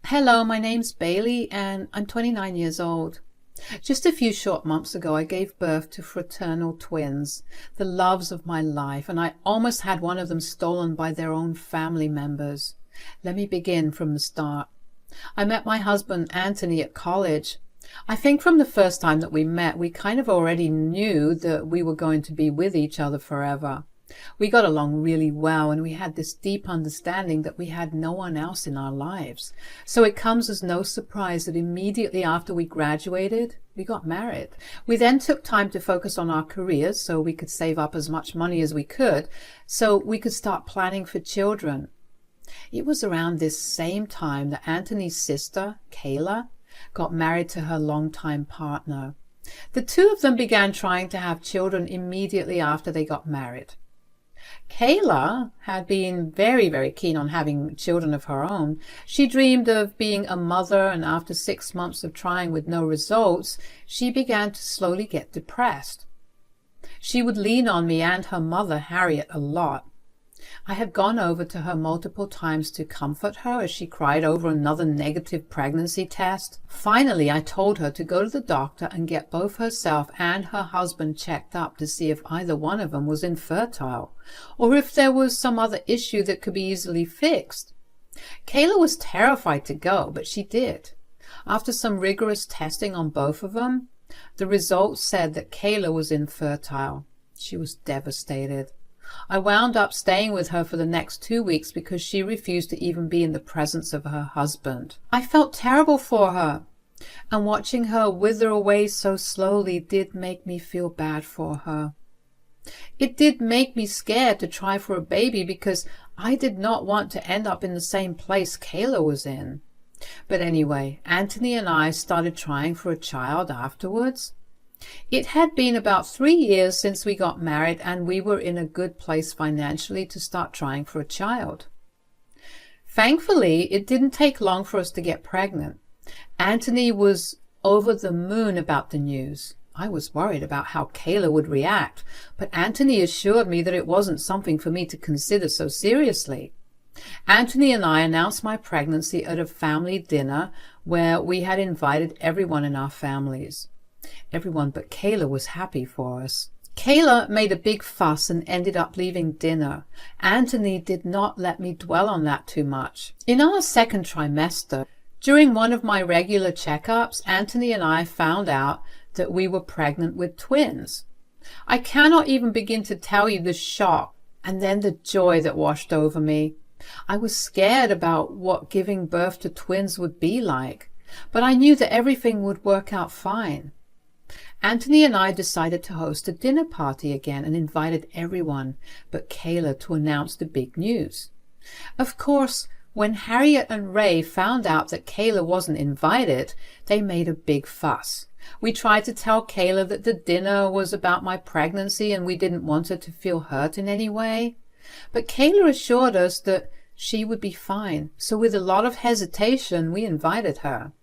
Hello, my name's Bailey and I'm 29 years old. Just a few short months ago, I gave birth to fraternal twins, the loves of my life, and I almost had one of them stolen by their own family members. Let me begin from the start. I met my husband, Anthony, at college. I think from the first time that we met, we kind of already knew that we were going to be with each other forever. We got along really well, and we had this deep understanding that we had no one else in our lives. So it comes as no surprise that immediately after we graduated, we got married. We then took time to focus on our careers so we could save up as much money as we could so we could start planning for children. It was around this same time that Anthony's sister, Kayla, got married to her longtime partner. The two of them began trying to have children immediately after they got married. Kayla had been very keen on having children of her own. She dreamed of being a mother, and after 6 months of trying with no results, she began to slowly get depressed. She would lean on me and her mother, Harriet, a lot. I had gone over to her multiple times to comfort her as she cried over another negative pregnancy test. Finally, I told her to go to the doctor and get both herself and her husband checked up to see if either one of them was infertile, or if there was some other issue that could be easily fixed. Kayla was terrified to go, but she did. After some rigorous testing on both of them, the results said that Kayla was infertile. She was devastated. I wound up staying with her for the next 2 weeks because she refused to even be in the presence of her husband. I felt terrible for her, and watching her wither away so slowly did make me feel bad for her. It did make me scared to try for a baby because I did not want to end up in the same place Kayla was in. But anyway, Anthony and I started trying for a child afterwards. It had been about 3 years since we got married, and we were in a good place financially to start trying for a child. Thankfully, it didn't take long for us to get pregnant. Anthony was over the moon about the news. I was worried about how Kayla would react, but Anthony assured me that it wasn't something for me to consider so seriously. Anthony and I announced my pregnancy at a family dinner where we had invited everyone in our families. Everyone but Kayla was happy for us. Kayla made a big fuss and ended up leaving dinner. Anthony did not let me dwell on that too much. In our second trimester, during one of my regular checkups, Anthony and I found out that we were pregnant with twins. I cannot even begin to tell you the shock and then the joy that washed over me. I was scared about what giving birth to twins would be like, but I knew that everything would work out fine. Anthony and I decided to host a dinner party again and invited everyone but Kayla to announce the big news. Of course, when Harriet and Ray found out that Kayla wasn't invited, they made a big fuss. We tried to tell Kayla that the dinner was about my pregnancy and we didn't want her to feel hurt in any way. But Kayla assured us that she would be fine, so with a lot of hesitation, we invited her.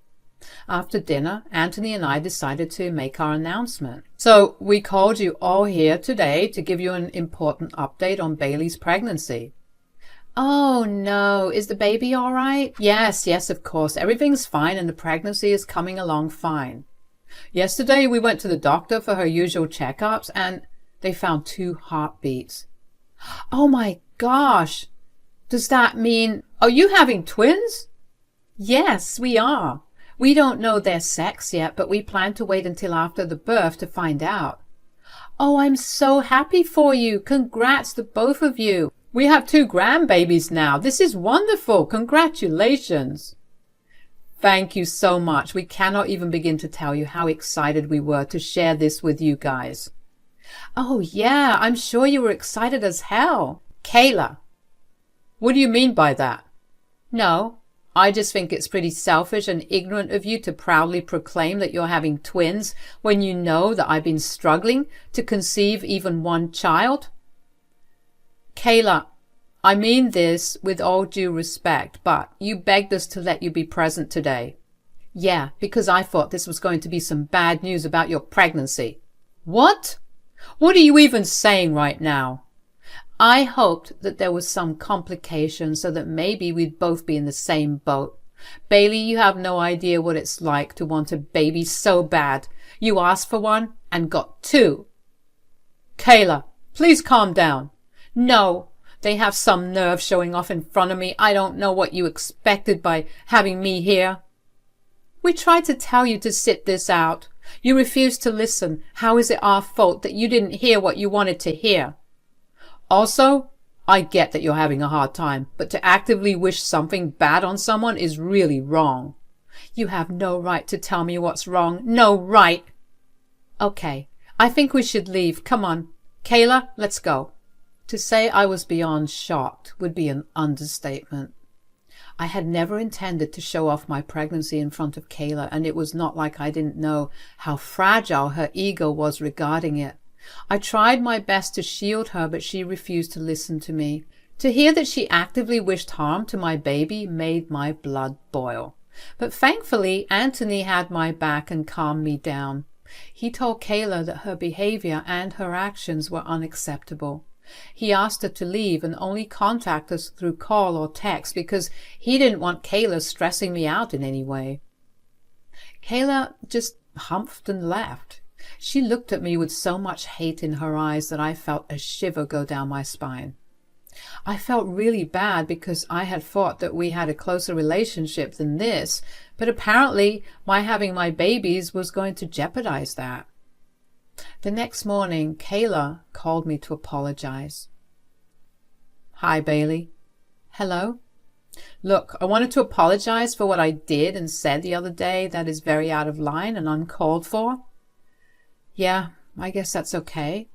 After dinner, Anthony and I decided to make our announcement. So we called you all here today to give you an important update on Bailey's pregnancy. Oh no, is the baby all right? Yes, of course. Everything's fine and the pregnancy is coming along fine. Yesterday we went to the doctor for her usual checkups and they found 2 heartbeats. Oh my gosh! Does that mean... Are you having twins? Yes, we are. We don't know their sex yet, but we plan to wait until after the birth to find out. Oh, I'm so happy for you. Congrats to both of you. We have 2 grandbabies now. This is wonderful. Congratulations. Thank you so much. We cannot even begin to tell you how excited we were to share this with you guys. Oh yeah, I'm sure you were excited as hell. Kayla, what do you mean by that? No. I just think it's pretty selfish and ignorant of you to proudly proclaim that you're having twins when you know that I've been struggling to conceive even one child. Kayla, I mean this with all due respect, but you begged us to let you be present today. Yeah, because I thought this was going to be some bad news about your pregnancy. What? What are you even saying right now? I hoped that there was some complication so that maybe we'd both be in the same boat. Bailey, you have no idea what it's like to want a baby so bad. You asked for one and got two. Kayla, please calm down. No, they have some nerve showing off in front of me. I don't know what you expected by having me here. We tried to tell you to sit this out. You refused to listen. How is it our fault that you didn't hear what you wanted to hear? Also, I get that you're having a hard time, but to actively wish something bad on someone is really wrong. You have no right to tell me what's wrong. No right. Okay, I think we should leave. Come on. Kayla, let's go. To say I was beyond shocked would be an understatement. I had never intended to show off my pregnancy in front of Kayla, and it was not like I didn't know how fragile her ego was regarding it. I tried my best to shield her, but she refused to listen to me. To hear that she actively wished harm to my baby made my blood boil. But thankfully, Anthony had my back and calmed me down. He told Kayla that her behavior and her actions were unacceptable. He asked her to leave and only contact us through call or text because he didn't want Kayla stressing me out in any way. Kayla just humphed and left. She looked at me with so much hate in her eyes that I felt a shiver go down my spine. I felt really bad because I had thought that we had a closer relationship than this, but apparently my having my babies was going to jeopardize that. The next morning, Kayla called me to apologize. Hi, Bailey. Hello? Look, I wanted to apologize for what I did and said the other day that is very out of line and uncalled for. Yeah, I guess that's okay.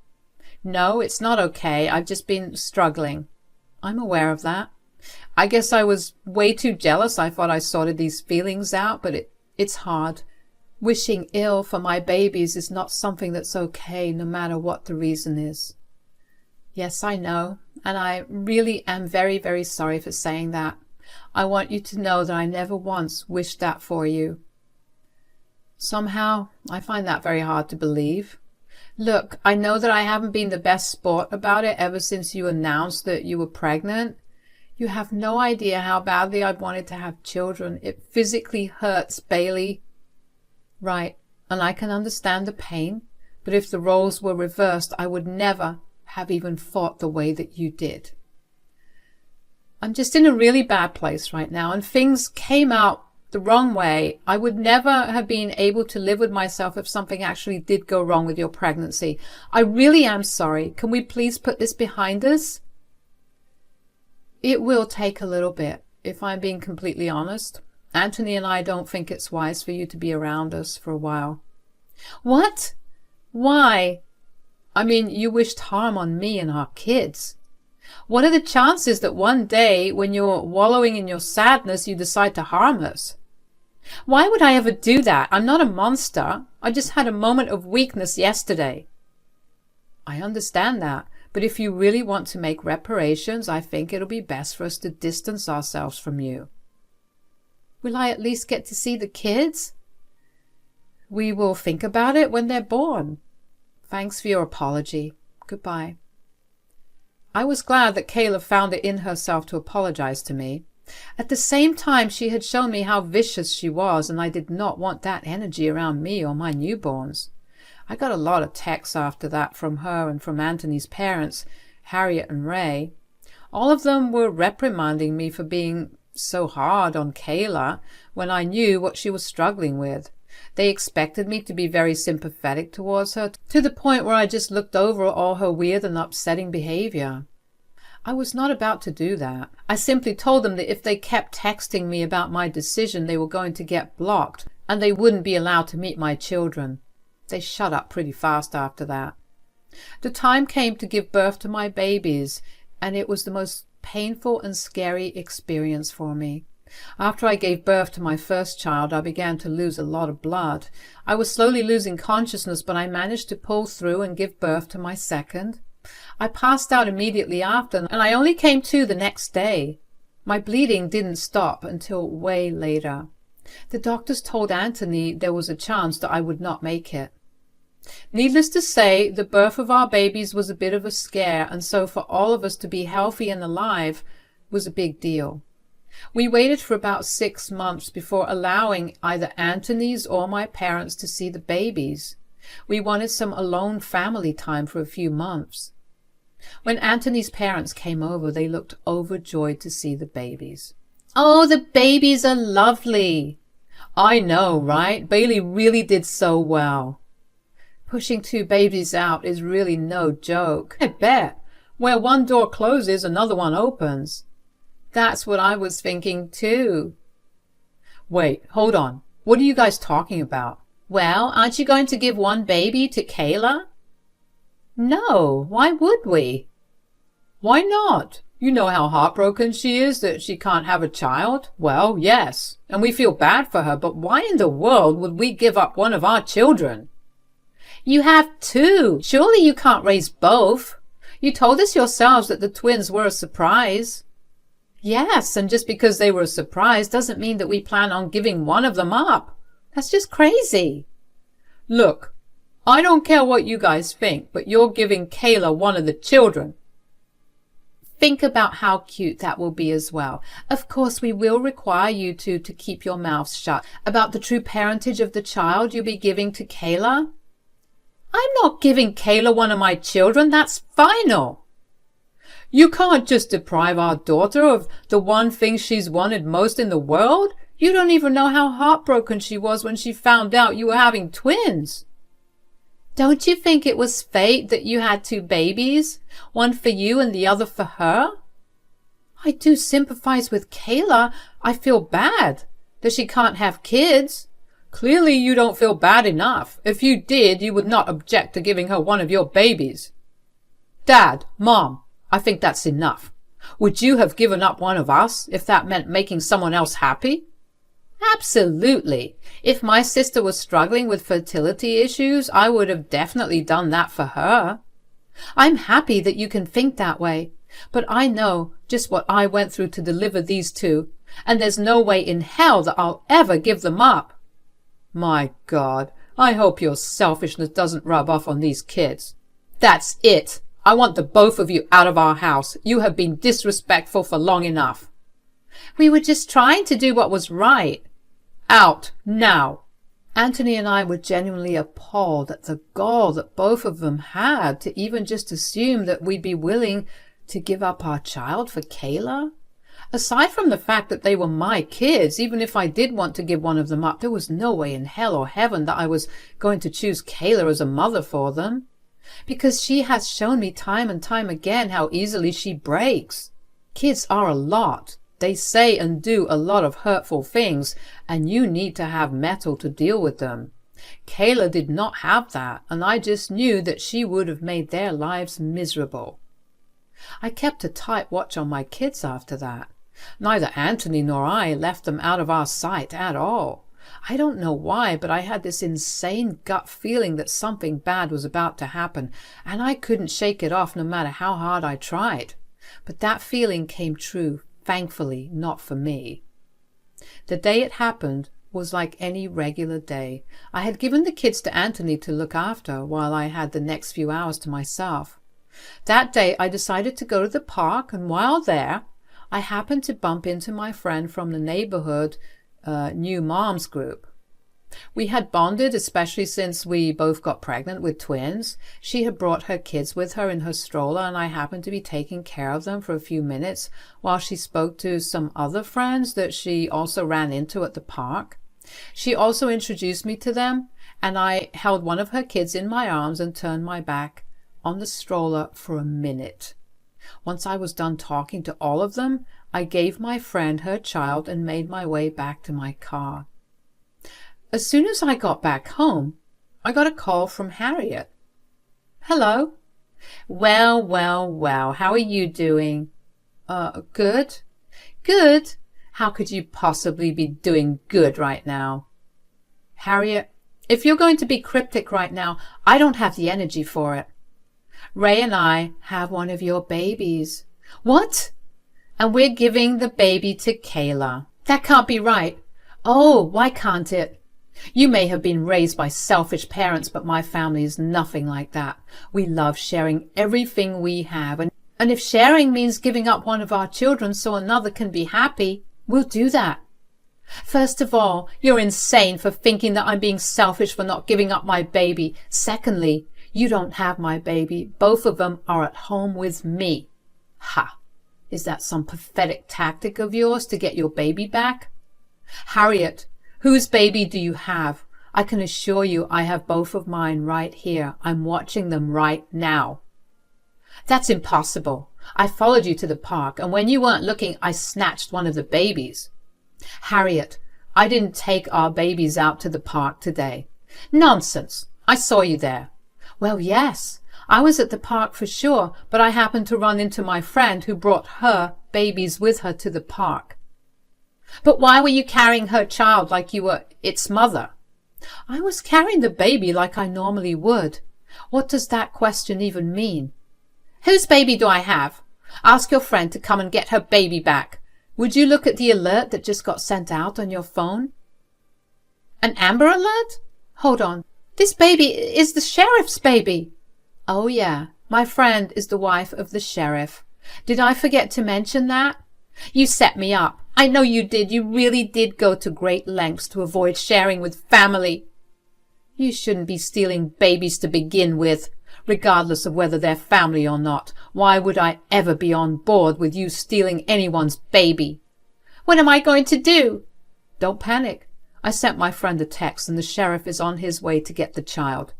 No, it's not okay. I've just been struggling. I'm aware of that. I guess I was way too jealous. I thought I sorted these feelings out, but it's hard. Wishing ill for my babies is not something that's okay, no matter what the reason is. Yes, I know, and I really am very, very sorry for saying that. I want you to know that I never once wished that for you. Somehow, I find that very hard to believe. Look, I know that I haven't been the best sport about it ever since you announced that you were pregnant. You have no idea how badly I wanted to have children. It physically hurts, Bailey. Right, and I can understand the pain, but if the roles were reversed, I would never have even thought the way that you did. I'm just in a really bad place right now, and things came out the wrong way. I would never have been able to live with myself if something actually did go wrong with your pregnancy. I really am sorry. Can we please put this behind us? It will take a little bit, if I'm being completely honest. Anthony and I don't think it's wise for you to be around us for a while. What? Why? I mean, you wished harm on me and our kids. What are the chances that one day, when you're wallowing in your sadness, you decide to harm us? Why would I ever do that? I'm not a monster. I just had a moment of weakness yesterday. I understand that, but if you really want to make reparations, I think it'll be best for us to distance ourselves from you. Will I at least get to see the kids? We will think about it when they're born. Thanks for your apology. Goodbye. I was glad that Kayla found it in herself to apologize to me. At the same time, she had shown me how vicious she was, and I did not want that energy around me or my newborns. I got a lot of texts after that from her and from Anthony's parents, Harriet and Ray. All of them were reprimanding me for being so hard on Kayla when I knew what she was struggling with. They expected me to be very sympathetic towards her, to the point where I just looked over all her weird and upsetting behavior. I was not about to do that. I simply told them that if they kept texting me about my decision, they were going to get blocked, and they wouldn't be allowed to meet my children. They shut up pretty fast after that. The time came to give birth to my babies, and it was the most painful and scary experience for me. After I gave birth to my first child, I began to lose a lot of blood. I was slowly losing consciousness, but I managed to pull through and give birth to my second. I passed out immediately after, and I only came to the next day. My bleeding didn't stop until way later. The doctors told Anthony there was a chance that I would not make it. Needless to say, the birth of our babies was a bit of a scare, and so for all of us to be healthy and alive was a big deal. We waited for about 6 months before allowing either Anthony's or my parents to see the babies. We wanted some alone family time for a few months. When Anthony's parents came over, they looked overjoyed to see the babies. "Oh, the babies are lovely." "I know, right? Bailey really did so well." "Pushing 2 babies out is really no joke." "I bet. Where one door closes, another one opens." "That's what I was thinking too." "Wait, hold on. What are you guys talking about?" "Well, aren't you going to give one baby to Kayla?" "No, why would we?" "Why not? You know how heartbroken she is that she can't have a child?" "Well, yes, and we feel bad for her, but why in the world would we give up one of our children?" "You have 2. Surely you can't raise both. You told us yourselves that the twins were a surprise." "Yes, and just because they were a surprise doesn't mean that we plan on giving one of them up. That's just crazy." "Look, I don't care what you guys think, but you're giving Kayla one of the children." "Think about how cute that will be as well. Of course, we will require you two to keep your mouths shut about the true parentage of the child you'll be giving to Kayla." "I'm not giving Kayla one of my children. That's final." "You can't just deprive our daughter of the one thing she's wanted most in the world. You don't even know how heartbroken she was when she found out you were having twins." "Don't you think it was fate that you had 2 babies? One for you and the other for her?" "I do sympathize with Kayla. I feel bad that she can't have kids." "Clearly you don't feel bad enough. If you did, you would not object to giving her one of your babies." "Dad, Mom, I think that's enough. Would you have given up one of us if that meant making someone else happy?" "Absolutely. If my sister was struggling with fertility issues, I would have definitely done that for her. I'm happy that you can think that way, but I know just what I went through to deliver these 2, and there's no way in hell that I'll ever give them up." "My God, I hope your selfishness doesn't rub off on these kids." "That's it. I want the both of you out of our house. You have been disrespectful for long enough." "We were just trying to do what was right." "Out, now." Anthony and I were genuinely appalled at the gall that both of them had to even just assume that we'd be willing to give up our child for Kayla. Aside from the fact that they were my kids, even if I did want to give one of them up, there was no way in hell or heaven that I was going to choose Kayla as a mother for them. Because she has shown me time and time again how easily she breaks. Kids are a lot. They say and do a lot of hurtful things, and you need to have mettle to deal with them. Kayla did not have that, and I just knew that she would have made their lives miserable. I kept a tight watch on my kids after that. Neither Anthony nor I left them out of our sight at all. I don't know why, but I had this insane gut feeling that something bad was about to happen, and I couldn't shake it off no matter how hard I tried. But that feeling came true. Thankfully, not for me. The day it happened was like any regular day. I had given the kids to Anthony to look after while I had the next few hours to myself. That day I decided to go to the park, and while there, I happened to bump into my friend from the neighborhood New Moms group. We had bonded, especially since we both got pregnant with twins. She had brought her kids with her in her stroller, and I happened to be taking care of them for a few minutes while she spoke to some other friends that she also ran into at the park. She also introduced me to them, and I held one of her kids in my arms and turned my back on the stroller for a minute. Once I was done talking to all of them, I gave my friend her child and made my way back to my car. As soon as I got back home, I got a call from Harriet. "Hello." Well, how are you doing?" Good." "Good? How could you possibly be doing good right now?" "Harriet, if you're going to be cryptic right now, I don't have the energy for it. Ray and I have one of your babies." "What?" "And we're giving the baby to Kayla." "That can't be right." "Oh, why can't it? You may have been raised by selfish parents, but my family is nothing like that. We love sharing everything we have, and if sharing means giving up one of our children so another can be happy, We'll do that. First of all, you're insane for thinking that I'm being selfish for not giving up my baby. Secondly, you don't have my baby. Both of them are at home with me. Ha! Is that some pathetic tactic of yours to get your baby back? Harriet, whose baby do you have? I can assure you I have both of mine right here. I'm watching them right now. That's impossible. I followed you to the park, and when you weren't looking, I snatched one of the babies. Harriet, I didn't take our babies out to the park today. Nonsense. I saw you there. Well, yes, I was at the park for sure, but I happened to run into my friend who brought her babies with her to the park. But why were you carrying her child like you were its mother? I was carrying the baby like I normally would. What does that question even mean? Whose baby do I have? Ask your friend to come and get her baby back. Would you look at the alert that just got sent out on your phone? An Amber Alert? Hold on. This baby is the sheriff's baby. Oh yeah, my friend is the wife of the sheriff. Did I forget to mention that? You set me up. I know you did. You really did go to great lengths to avoid sharing with family. You shouldn't be stealing babies to begin with, regardless of whether they're family or not. Why would I ever be on board with you stealing anyone's baby? What am I going to do? Don't panic. I sent my friend a text and the sheriff is on his way to get the child.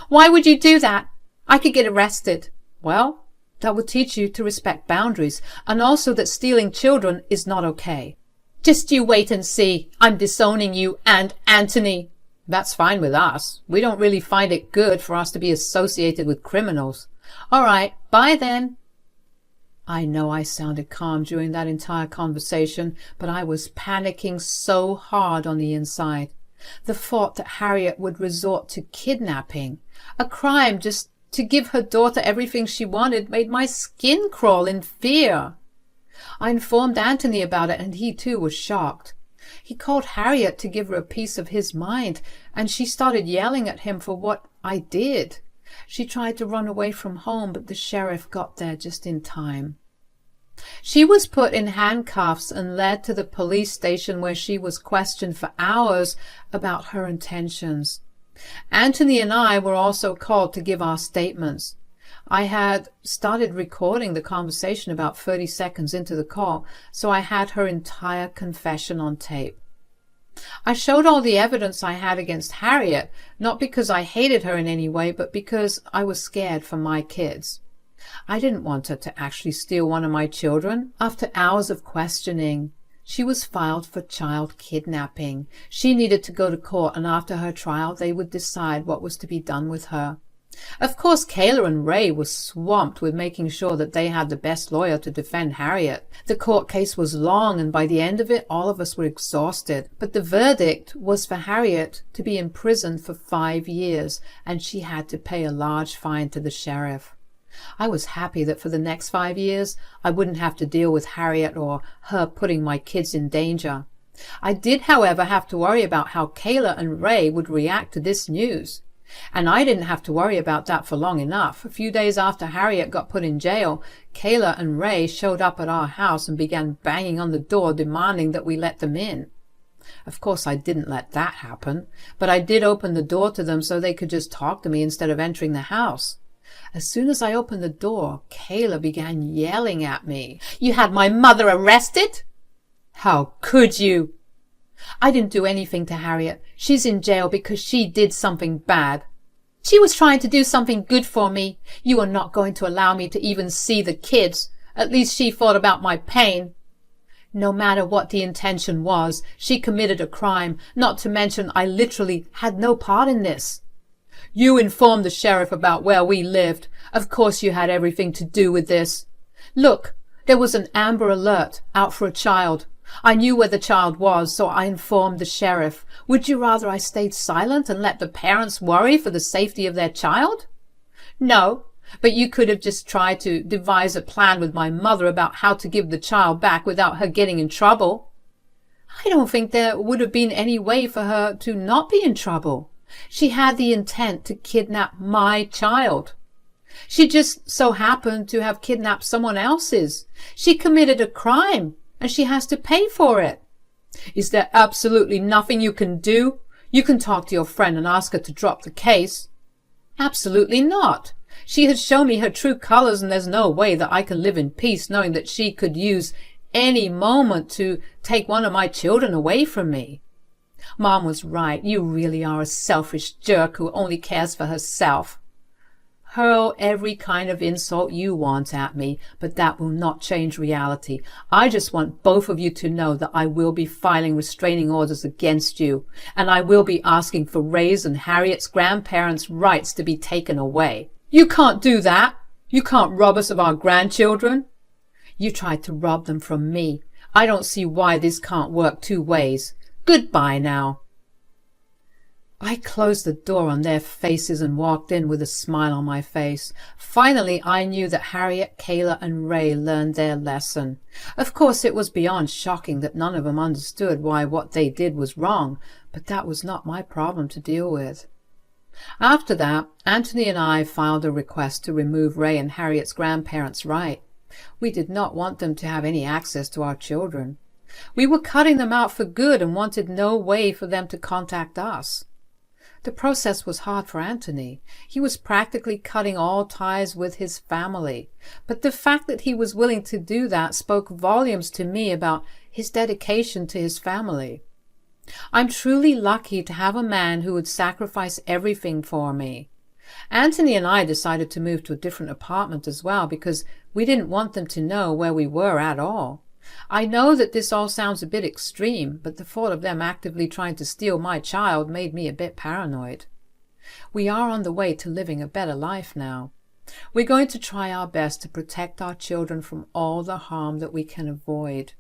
Why would you do that? I could get arrested. Well, that would teach you to respect boundaries, and also that stealing children is not okay. Just you wait and see. I'm disowning you and Anthony. That's fine with us. We don't really find it good for us to be associated with criminals. All right, bye then. I know I sounded calm during that entire conversation, but I was panicking so hard on the inside. The thought that Harriet would resort to kidnapping, a crime just to give her daughter everything she wanted, made my skin crawl in fear. I informed Anthony about it, and he too was shocked. He called Harriet to give her a piece of his mind, and she started yelling at him for what I did. She tried to run away from home, but the sheriff got there just in time. She was put in handcuffs and led to the police station, where she was questioned for hours about her intentions. Anthony and I were also called to give our statements. I had started recording the conversation about 30 seconds into the call, so I had her entire confession on tape. I showed all the evidence I had against Harriet, not because I hated her in any way, but because I was scared for my kids. I didn't want her to actually steal one of my children. After hours of questioning, she was filed for child kidnapping. She needed to go to court, and after her trial, they would decide what was to be done with her. Of course, Kayla and Ray were swamped with making sure that they had the best lawyer to defend Harriet. The court case was long, and by the end of it, all of us were exhausted. But the verdict was for Harriet to be imprisoned for 5 years, and she had to pay a large fine to the sheriff. I was happy that for the next 5 years, I wouldn't have to deal with Harriet or her putting my kids in danger. I did, however, have to worry about how Kayla and Ray would react to this news. And I didn't have to worry about that for long enough. A few days after Harriet got put in jail, Kayla and Ray showed up at our house and began banging on the door, demanding that we let them in. Of course, I didn't let that happen, but I did open the door to them so they could just talk to me instead of entering the house. As soon as I opened the door, Kayla began yelling at me. "You had my mother arrested? How could you?" "I didn't do anything to Harriet. She's in jail because she did something bad." "She was trying to do something good for me. You are not going to allow me to even see the kids. At least she thought about my pain." No matter what the intention was, she committed a crime, not to mention I literally had no part in this. "You informed the sheriff about where we lived. Of course you had everything to do with this. Look, there was an Amber Alert out for a child. I knew where the child was, so I informed the sheriff. Would you rather I stayed silent and let the parents worry for the safety of their child?" "No, but you could have just tried to devise a plan with my mother about how to give the child back without her getting in trouble." "I don't think there would have been any way for her to not be in trouble. She had the intent to kidnap my child. She just so happened to have kidnapped someone else's. She committed a crime, and she has to pay for it. Is there absolutely nothing you can do? You can talk to your friend and ask her to drop the case. Absolutely not. She has shown me her true colors, and there's no way that I can live in peace knowing that she could use any moment to take one of my children away from me. Mom was right. You really are a selfish jerk who only cares for herself. Hurl every kind of insult you want at me, but that will not change reality. I just want both of you to know that I will be filing restraining orders against you, and I will be asking for Ray's and Harriet's grandparents' rights to be taken away. You can't do that. You can't rob us of our grandchildren. You tried to rob them from me. I don't see why this can't work two ways. Goodbye now. I closed the door on their faces and walked in with a smile on my face. Finally, I knew that Harriet, Kayla, and Ray learned their lesson. Of course, it was beyond shocking that none of them understood why what they did was wrong, but that was not my problem to deal with. After that, Anthony and I filed a request to remove Ray and Harriet's grandparents' right. We did not want them to have any access to our children. We were cutting them out for good and wanted no way for them to contact us. The process was hard for Anthony. He was practically cutting all ties with his family. But the fact that he was willing to do that spoke volumes to me about his dedication to his family. I'm truly lucky to have a man who would sacrifice everything for me. Anthony and I decided to move to a different apartment as well because we didn't want them to know where we were at all. I know that this all sounds a bit extreme, but the thought of them actively trying to steal my child made me a bit paranoid. We are on the way to living a better life now. We're going to try our best to protect our children from all the harm that we can avoid.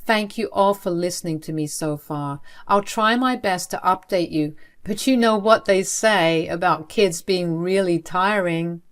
Thank you all for listening to me so far. I'll try my best to update you, but you know what they say about kids being really tiring.